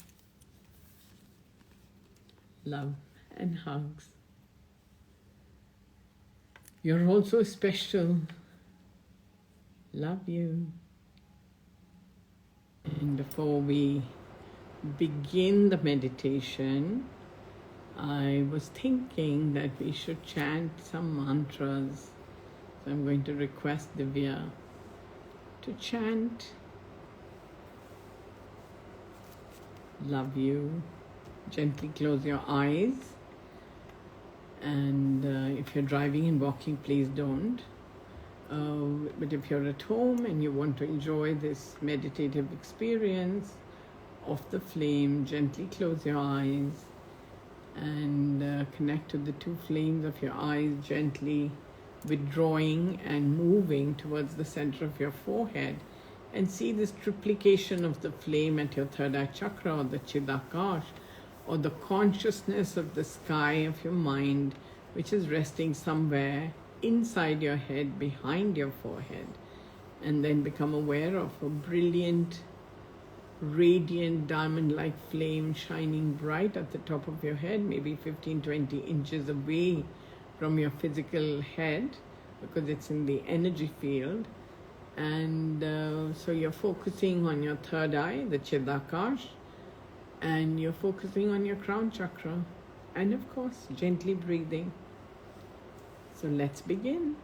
Love and hugs. You're also special. Love you. And before we begin the meditation, I was thinking that we should chant some mantras. So I'm going to request Divvya to chant love you. Gently close your eyes, and if you're driving and walking, please don't. But if you're at home and you want to enjoy this meditative experience of the flame, gently close your eyes and connect to the two flames of your eyes, gently withdrawing and moving towards the center of your forehead, and see this triplication of the flame at your third eye chakra, or the Chidakash, or the consciousness of the sky of your mind, which is resting somewhere inside your head, behind your forehead. And then become aware of a brilliant, radiant, diamond-like flame shining bright at the top of your head, maybe 15-20 inches away from your physical head, because it's in the energy field. And so you're focusing on your third eye, the Chidakash, and you're focusing on your crown chakra, and of course gently breathing. So let's begin.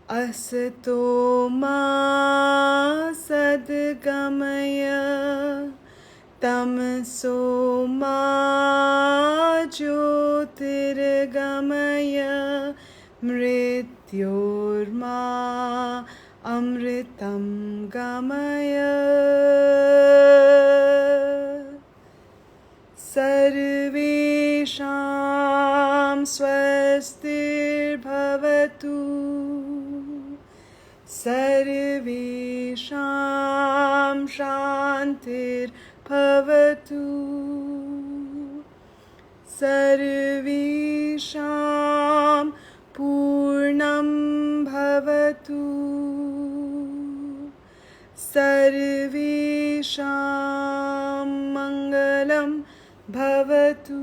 Asato ma sadgamaya tamso ma jyotirgamaya mrityorma amritam gamaya sarvesham swastir bhavatu Sarvesham Shantir Bhavatu Sarvesham Purnam Bhavatu Sarvesham Mangalam Bhavatu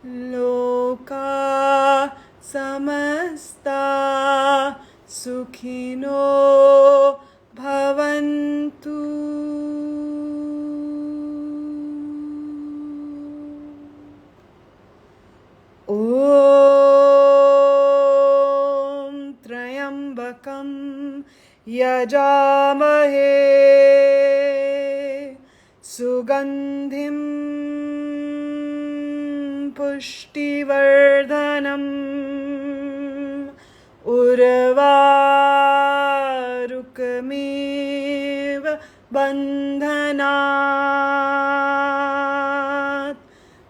Loka Samasta Sukhino Bhavantu. Om Trayambakam Yajamahe Sugandhim Pushtivardhanam urvarukmev bandhanat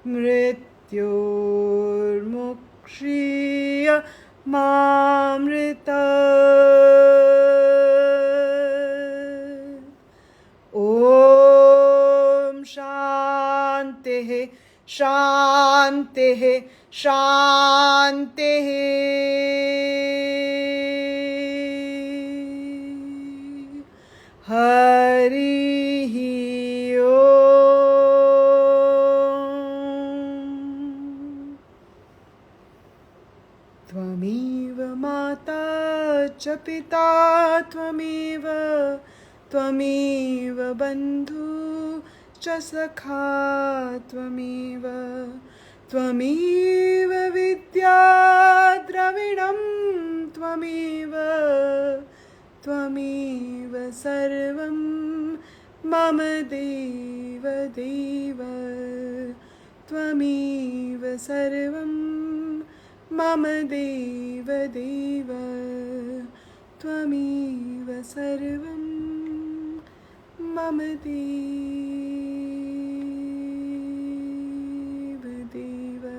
mrityormukshiya mamrita. Om Shanti Shanti Shanti. Hari Om. Tvameva Mata cha Pita Tvameva Bandhu cha Sakha Tvameva Vidya Dravidam Tvameva Sarvam Mama Deva Deva Tvameva Sarvam Mama Deva Deva Tvameva Sarvam Mama Deva Deva.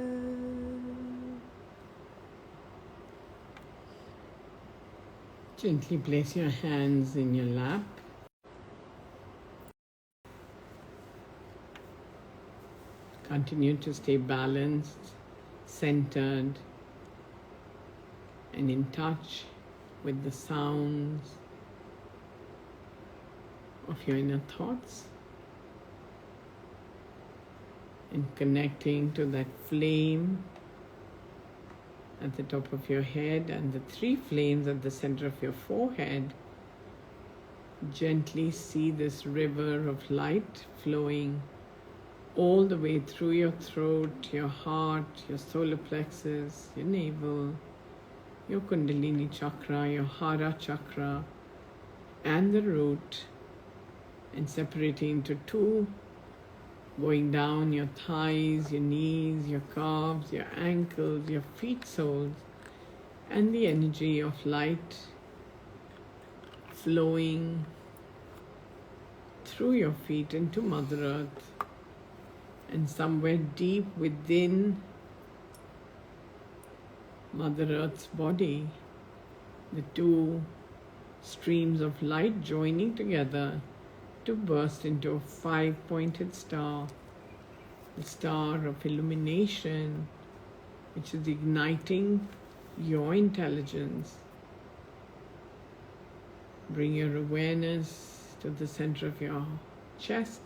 Gently place your hands in your lap. Continue to stay balanced, centered, and in touch with the sounds of your inner thoughts, and connecting to that flame at the top of your head and the 3 flames at the center of your forehead. Gently see this river of light flowing all the way through your throat, your heart, your solar plexus, your navel, your Kundalini chakra, your Hara chakra, and the root, and separating into 2, going down your thighs, your knees, your calves, your ankles, your feet soles, and the energy of light flowing through your feet into Mother Earth, and somewhere deep within Mother Earth's body, the 2 streams of light joining together to burst into a 5-pointed star, the star of illumination, which is igniting your intelligence. Bring your awareness to the center of your chest,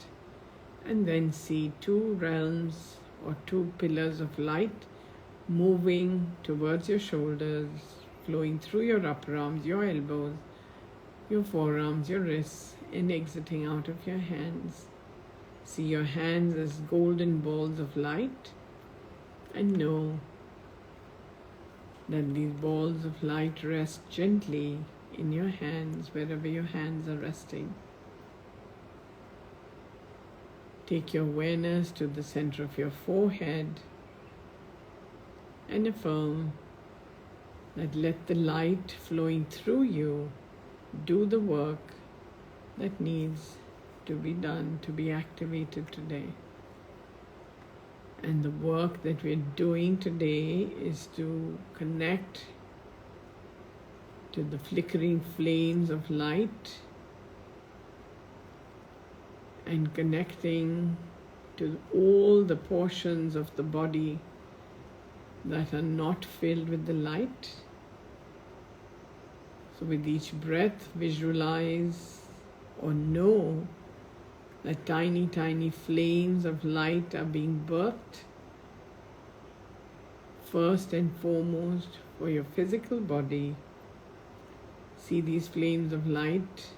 and then see 2 realms or 2 pillars of light moving towards your shoulders, flowing through your upper arms, your elbows, your forearms, your wrists, and exiting out of your hands. See your hands as golden balls of light, and know that these balls of light rest gently in your hands, wherever your hands are resting. Take your awareness to the center of your forehead and affirm that let the light flowing through you do the work that needs to be done, to be activated today. And the work that we're doing today is to connect to the flickering flames of light and connecting to all the portions of the body that are not filled with the light. So with each breath, visualize or know that tiny, tiny flames of light are being birthed, first and foremost for your physical body. See these flames of light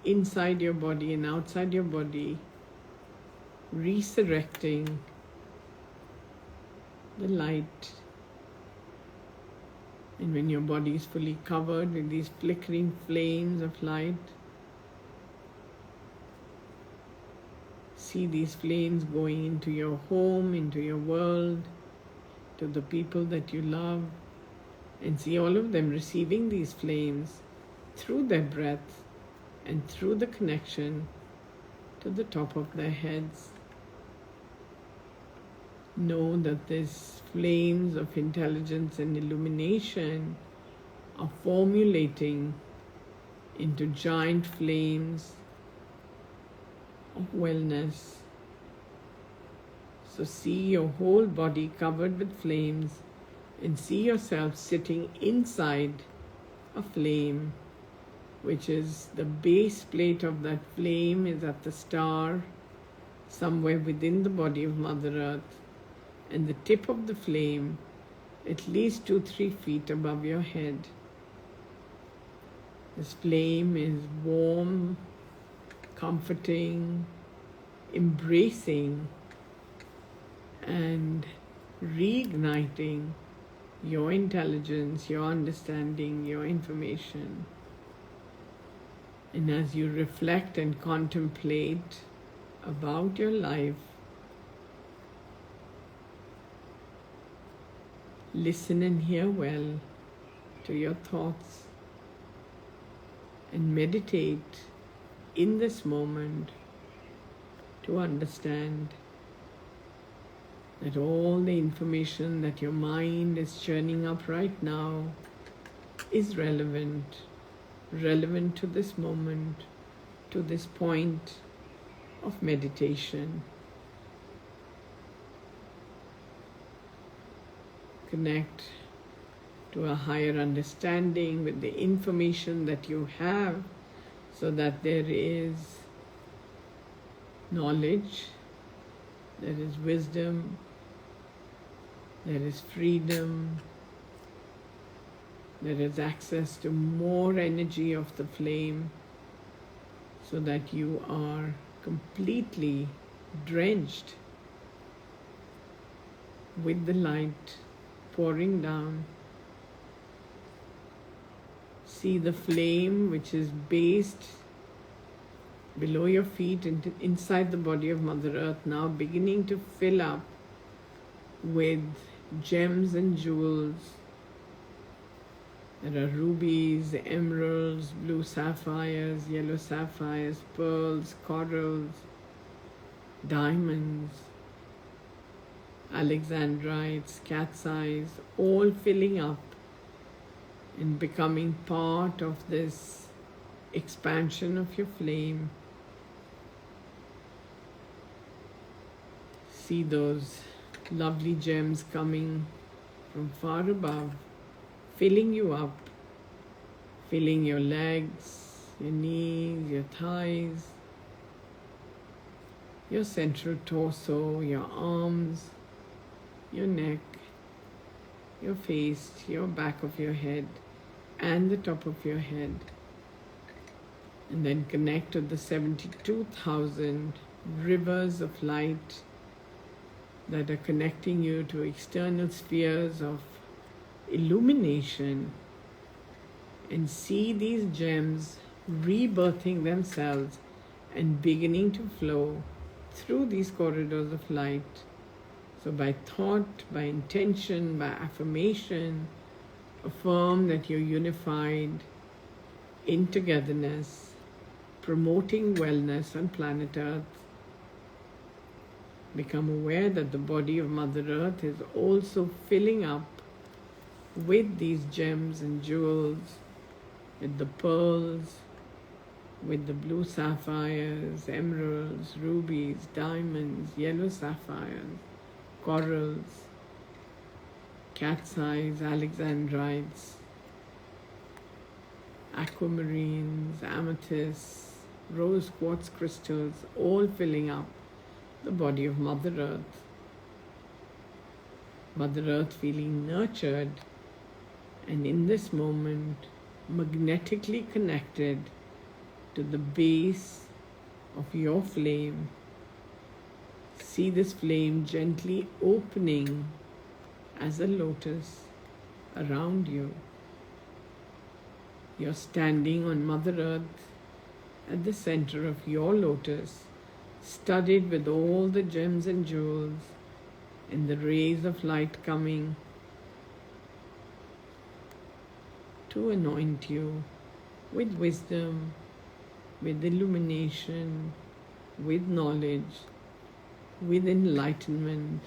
inside your body and outside your body, resurrecting the light. And when your body is fully covered with these flickering flames of light, see these flames going into your home, into your world, to the people that you love, And see all of them receiving these flames through their breath and through the connection to the top of their heads. Know that these flames of intelligence and illumination are formulating into giant flames of wellness. So see your whole body covered with flames and see yourself sitting inside a flame, which is the base plate of that flame is at the star, somewhere within the body of Mother Earth, and the tip of the flame at least 2-3 feet above your head. This flame is warm, comforting, embracing, and reigniting your intelligence, your understanding, your information. And as you reflect and contemplate about your life, listen and hear well to your thoughts and meditate in this moment to understand that all the information that your mind is churning up right now is relevant to this moment, to this point of meditation. Connect to a higher understanding with the information that you have, so that there is knowledge, there is wisdom, there is freedom, there is access to more energy of the flame, so that you are completely drenched with the light pouring down. See the flame which is based below your feet inside the body of Mother Earth now beginning to fill up with gems and jewels. There are rubies, emeralds, blue sapphires, yellow sapphires, pearls, corals, diamonds, alexandrites, cat's eyes, all filling up and becoming part of this expansion of your flame. See those lovely gems coming from far above, filling you up, filling your legs, your knees, your thighs, your central torso, your arms, your neck, your face, your back of your head, and the top of your head. And then connect to the 72,000 rivers of light that are connecting you to external spheres of illumination, and see these gems rebirthing themselves and beginning to flow through these corridors of light. So by thought, by intention, by affirmation, affirm that you're unified in togetherness, promoting wellness on planet Earth. Become aware that the body of Mother Earth is also filling up with these gems and jewels, with the pearls, with the blue sapphires, emeralds, rubies, diamonds, yellow sapphires, corals, cat's eyes, alexandrites, aquamarines, amethysts, rose quartz crystals, all filling up the body of Mother Earth. Mother Earth feeling nurtured, and in this moment magnetically connected to the base of your flame. See this flame gently opening as a lotus around you. You're standing on Mother Earth at the center of your lotus, studded with all the gems and jewels, and the rays of light coming to anoint you with wisdom, with illumination, with knowledge, with enlightenment,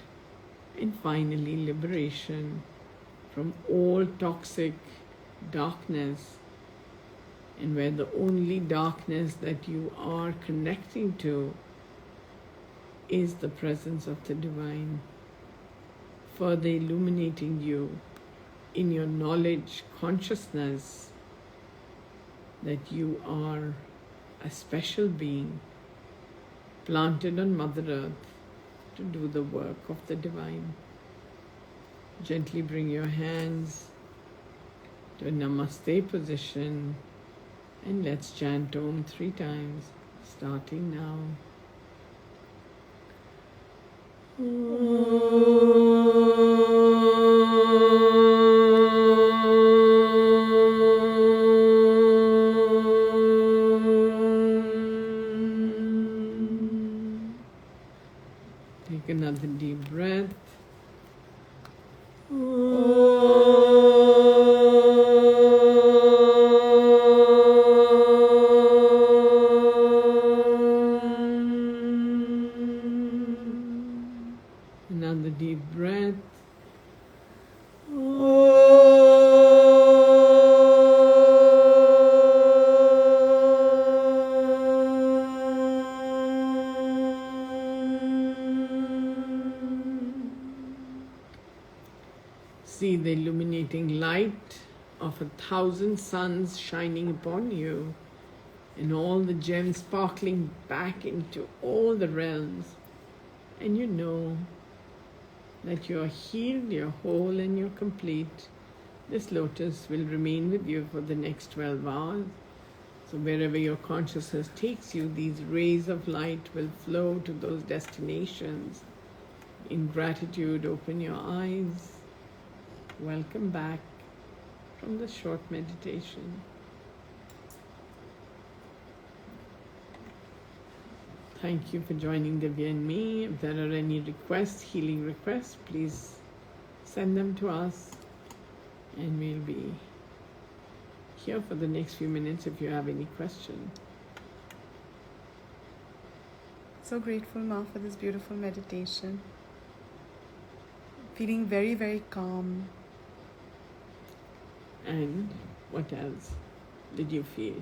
and finally liberation from all toxic darkness, and where the only darkness that you are connecting to is the presence of the divine, further illuminating you in your knowledge, consciousness that you are a special being planted on Mother Earth to do the work of the divine. Gently bring your hands to a Namaste position and let's chant Om 3 times, starting now. Take another deep breath. Another deep breath. See the illuminating light of 1,000 suns shining upon you, and all the gems sparkling back into all the realms. And you know that you're healed, you're whole, and you're complete. This lotus will remain with you for the next 12 hours. So wherever your consciousness takes you, these rays of light will flow to those destinations. In gratitude, open your eyes. Welcome back from the short meditation. Thank you for joining Divya and me. If there are any requests, healing requests, please send them to us and we'll be here for the next few minutes if you have any questions. So grateful, Ma, for this beautiful meditation. Feeling very, very calm. And what else did you feel?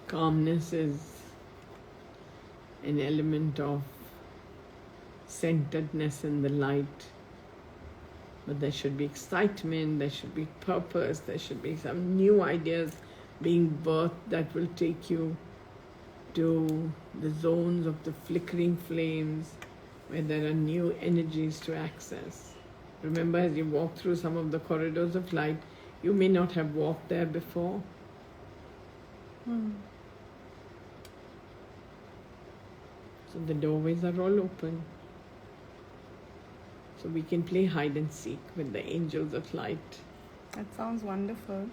Calmness is an element of centeredness in the light. But there should be excitement, there should be purpose, there should be some new ideas being birthed that will take you to the zones of the flickering flames where there are new energies to access. Remember, as you walk through some of the corridors of light, you may not have walked there before. So the doorways are all open. So we can play hide and seek with the angels of light. That sounds wonderful.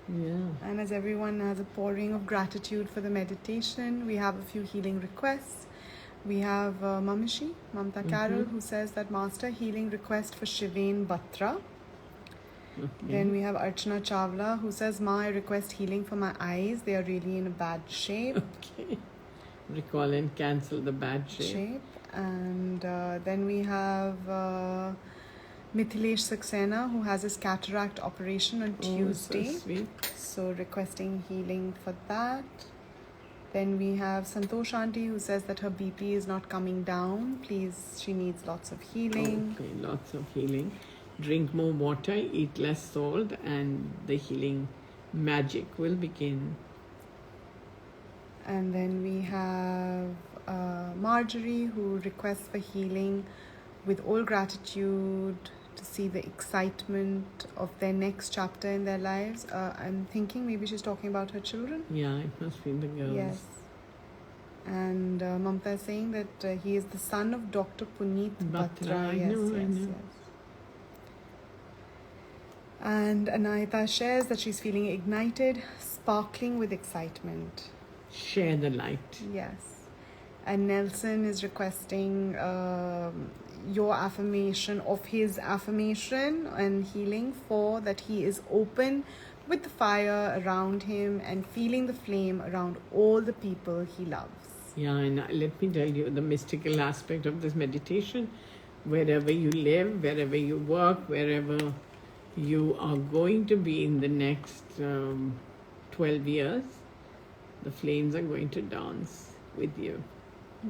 Yeah. And as everyone has a pouring of gratitude for the meditation, we have a few healing requests. We have Mamishi, Mamta Carol, who says that Master healing request for Shivain Batra. Okay. Then we have Archana Chawla, who says, Ma, I request healing for my eyes. They are really in a bad shape. Okay. Recall and cancel the bad shape. And then we have Mithilesh Saxena, who has his cataract operation on Tuesday. So sweet. So requesting healing for that. Then we have Santosh Aunty, who says that her BP is not coming down. Please, she needs lots of healing. Okay, lots of healing. Drink more water, eat less salt, and the healing magic will begin. And then we have Marjorie, who requests for healing with all gratitude to see the excitement of their next chapter in their lives. I'm thinking maybe she's talking about her children. Yeah, it must be the girls. Yes. And Mamta is saying that he is the son of Dr. Puneet Batra. I know. And Anahita shares that she's feeling ignited, sparkling with excitement. Share the light. Yes. And Nelson is requesting, your affirmation, of his affirmation and healing, for that he is open with the fire around him and feeling the flame around all the people he loves. Yeah, and let me tell you the mystical aspect of this meditation. Wherever you live, wherever you work, wherever you are going to be in the next 12 years, the flames are going to dance with you.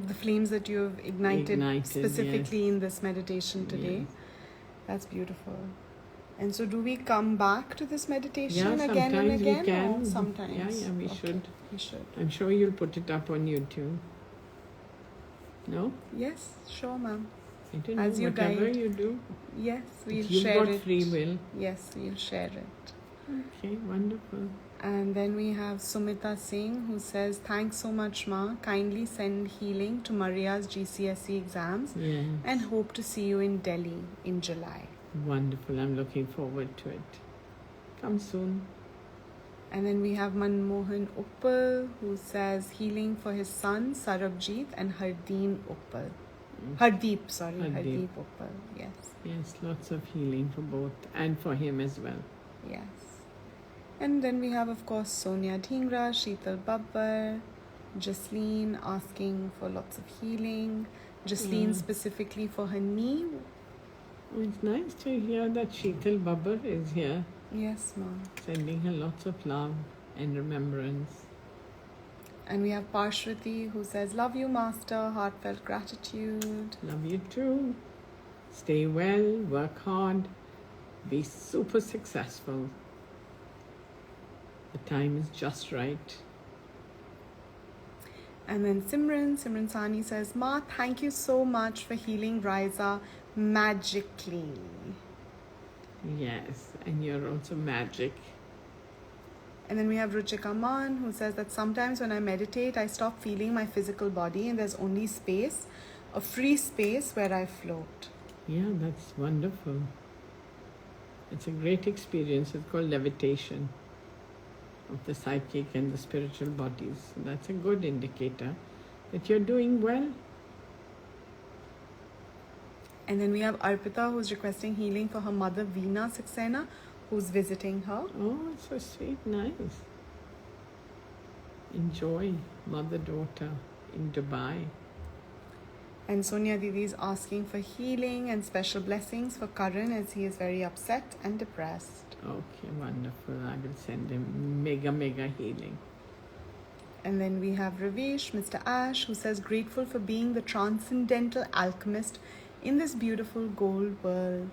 The flames that you have ignited specifically yes. in this meditation today. Yes. That's beautiful. And so do we come back to this meditation Yeah, again and sometimes we again? can. Or sometimes? Yeah, we Okay, should. We should. I'm sure you'll put it up on YouTube. No? Yes, sure, ma'am. I don't As know, you whatever guide. you do. Yes, we'll You've share got it. free will. Yes, we'll share it. Okay, wonderful. And then we have Sumita Singh, who says, thanks so much, Ma. Kindly send healing to Maria's GCSE exams Yes. and hope to see you in Delhi in July. Wonderful. I'm looking forward to it. Come soon. And then we have Manmohan Uppal, who says healing for his son Sarabjit and Hardeep Uppal. Hardeep Uppal. Yes. Yes, lots of healing for both and for him as well. Yes. And then we have, of course, Sonia Dhingra, Sheetal Babbar, Jasleen asking for lots of healing. Jasleen specifically for her knee. Oh, it's nice to hear that Sheetal Babbar is here, Yes, ma'am. sending her lots of love and remembrance. And we have Parshruti, who says, love you, Master, heartfelt gratitude. Love you too. Stay well, work hard, be super successful. The time is just right. And then Simran Sani says, Ma, thank you so much for healing Riza magically. Yes, and you're also magic. And then we have Ruchika Man, who says that sometimes when I meditate, I stop feeling my physical body and there's only space, a free space where I float. Yeah, that's wonderful. It's a great experience. It's called levitation of the psychic and the spiritual bodies. So that's a good indicator that you're doing well. And then we have Arpita, who's requesting healing for her mother, Veena Saxena, who's visiting her. Oh, it's so sweet, nice. Enjoy mother-daughter in Dubai. And Sonia Didi is asking for healing and special blessings for Karan as he is very upset and depressed. Okay, wonderful. I will send him mega healing. And then we have Ravish, Mr. Ash, who says, grateful for being the transcendental alchemist in this beautiful gold world.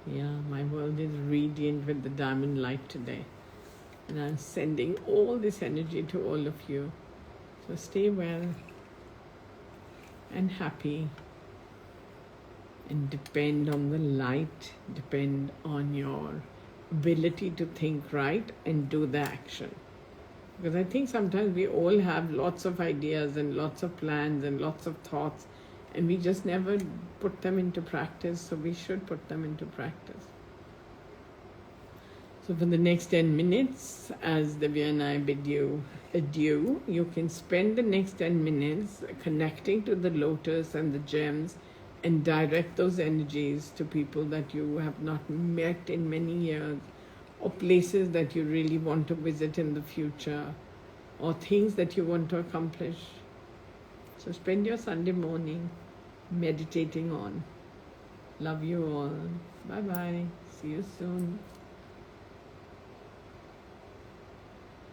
Yeah, my world is radiant with the diamond light today. And I'm sending all this energy to all of you. So stay well and happy. And depend on the light, depend on your ability to think right and do the action. Because I think sometimes we all have lots of ideas and lots of plans and lots of thoughts, and we just never put them into practice. So we should put them into practice. So for the next 10 minutes, as Divya and I bid you adieu, you can spend the next 10 minutes connecting to the lotus and the gems and direct those energies to people that you have not met in many years, or places that you really want to visit in the future, or things that you want to accomplish. So spend your Sunday morning meditating on. Love you all. Bye-bye. See you soon.